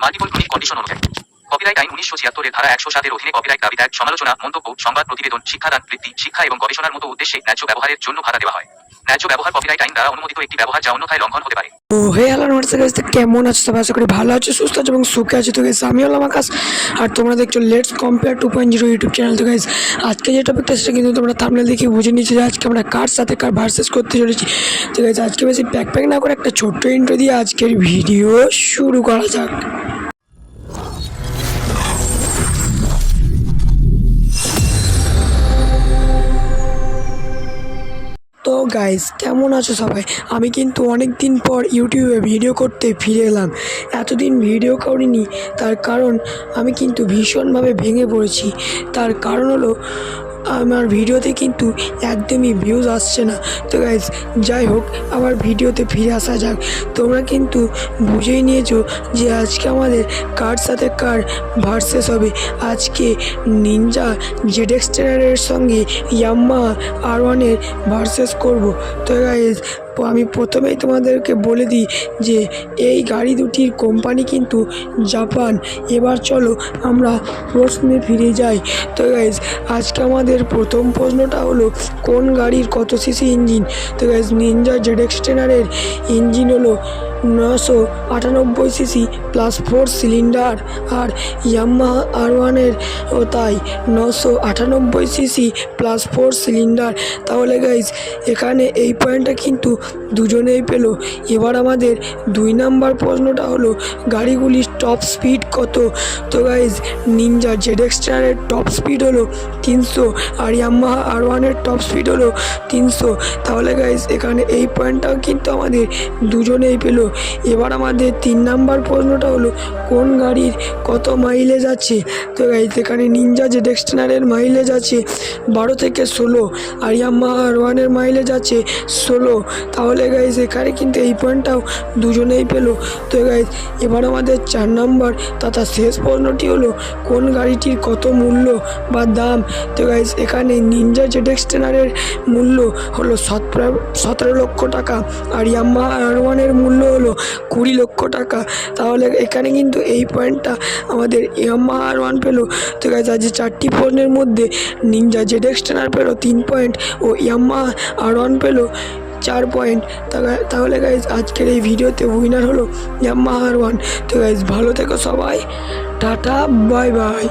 Multiple chronic condition অনুযায়ী copyright আইন 1976 ধারা 107 অধীনে কপিরাইট দাবি ত্যাগ, সমালোচনা, মন্তব্য, সংবাদ প্রতিবেদন, শিক্ষাদান, বৃত্তি, শিক্ষা এবং গবেষণার মতো উদ্দেশ্যে ন্যায্য ব্যবহারের জন্য ভাতা দেওয়া হয়। ন্যায্য ব্যবহার কপিরাইট আইন দ্বারা অনুমোদিত একটি ব্যবহার যা অন্যথায় লঙ্ঘন হতে পারে। তো হে হ্যালো নমস্কার গাইস, কেমন আছো সবাই? আশা করি ভালো আছো, সুস্থ আছো এবং সুখে আছো। তো গাইস আমি হলাম আকাশ আর তোমরা দেখছো লেটস কম্পেয়ার 2.0 ইউটিউব চ্যানেল। তো গাইস আজকে যে টপিকটা সেটা কিন্তু তোমরা থাম্বনেল দেখে বুঝে নিচ্ছি যে আজকে আমরা কার সাথে কার ভার্সেস করতে চলেছি। তো গাইস আজকে বেশি প্যাক না করে একটা ছোট্ট ইন্ট্রো দিয়ে আজকের ভিডিও শুরু করা যাক। তো গাইস কেমন আছো সবাই? আমি কিন্তু অনেক দিন পর ইউটিউবে ভিডিও করতে ফিরে এলাম। এতদিন ভিডিও করিনি, তার কারণ আমি কিন্তু ভীষণভাবে ভেঙে পড়েছি। তার কারণ হলো আমার ভিডিওতে কিন্তু একদমই ভিউজ আসছে না। তো গাইস যাই হোক, আবার ভিডিওতে ফিরে আসা যাক। তোমরা কিন্তু বুঝেই নিয়েছো যে আজকে আমাদের কার সাথে কার ভার্সেস হবে। আজকে নিনজা ZX টেরারের সঙ্গে ইয়ামাহা R1-এর ভার্সেস করব। তো গাইস আমি প্রথমেই তোমাদেরকে বলে দিই যে এই গাড়ি দুটির কোম্পানি কিন্তু জাপান। এবার চলো আমরা প্রশ্নে ফিরে যাই। তো গাইস আজকে আমাদের প্রথম প্রশ্নটা হলো কোন গাড়ির কত সিসি ইঞ্জিন। তো গাইস নিনজা ZX টেরারের ইঞ্জিন হলো 998 সিসি প্লাস 4 সিলিন্ডার, আর ইয়ামাহা R1-এর ও তাই 998 সিসি প্লাস 4 সিলিন্ডার। তাহলে গাইস এখানে এই পয়েন্টটা কিন্তু দুজনেই পেল। এবার আমাদের 2 নাম্বার প্রশ্নটা হলো গাড়িগুলির টপ স্পিড কত। তো গাইস নিনজা ZX টেরারের টপ স্পিড হলো 300 আর ইয়ামাহা R1-এর টপ স্পিড হলো 300। তাহলে গাইস এখানে এই পয়েন্টটাও কিন্তু আমাদের দুজনেই পেল। এবার আমাদের 3 নাম্বার প্রশ্নটা হলো কোন গাড়ির কত মাইলেজ আছে। তো গাইস এখানে নিনজা ZX টেরারের মাইলেজ আছে 12 থেকে 16 আর ইয়ামাহা R1-এর মাইলেজ আছে 16। তাহলে গাইস এখানে কিন্তু এই পয়েন্টটাও দুজনেই পেল। তো গাইস এবার আমাদের 4 নাম্বার তথা শেষ প্রশ্নটি হলো কোন গাড়িটির কত মূল্য বা দাম। তো গাইস এখানে নিনজা ZX টেরারের মূল্য হলো 17 লক্ষ টাকা আর ইয়ামাহা R1-এর মূল্য হলো 20 লক্ষ টাকা। তাহলে এখানে কিন্তু এই পয়েন্টটা আমাদের ইয়ামাহা R1 পেল। তো গাইস আজ 4টি প্রশ্নের মধ্যে নিনজা ZX টেরার পেল 3 পয়েন্ট ও ইয়ামাহা R1 পেল 4 পয়েন্ট। তাহলে গাইস আজকের এই ভিডিওতে উইনার হলো ইয়ামাহা R1। তো গাইস ভালো থেকো সবাই, টাটা বাই বাই।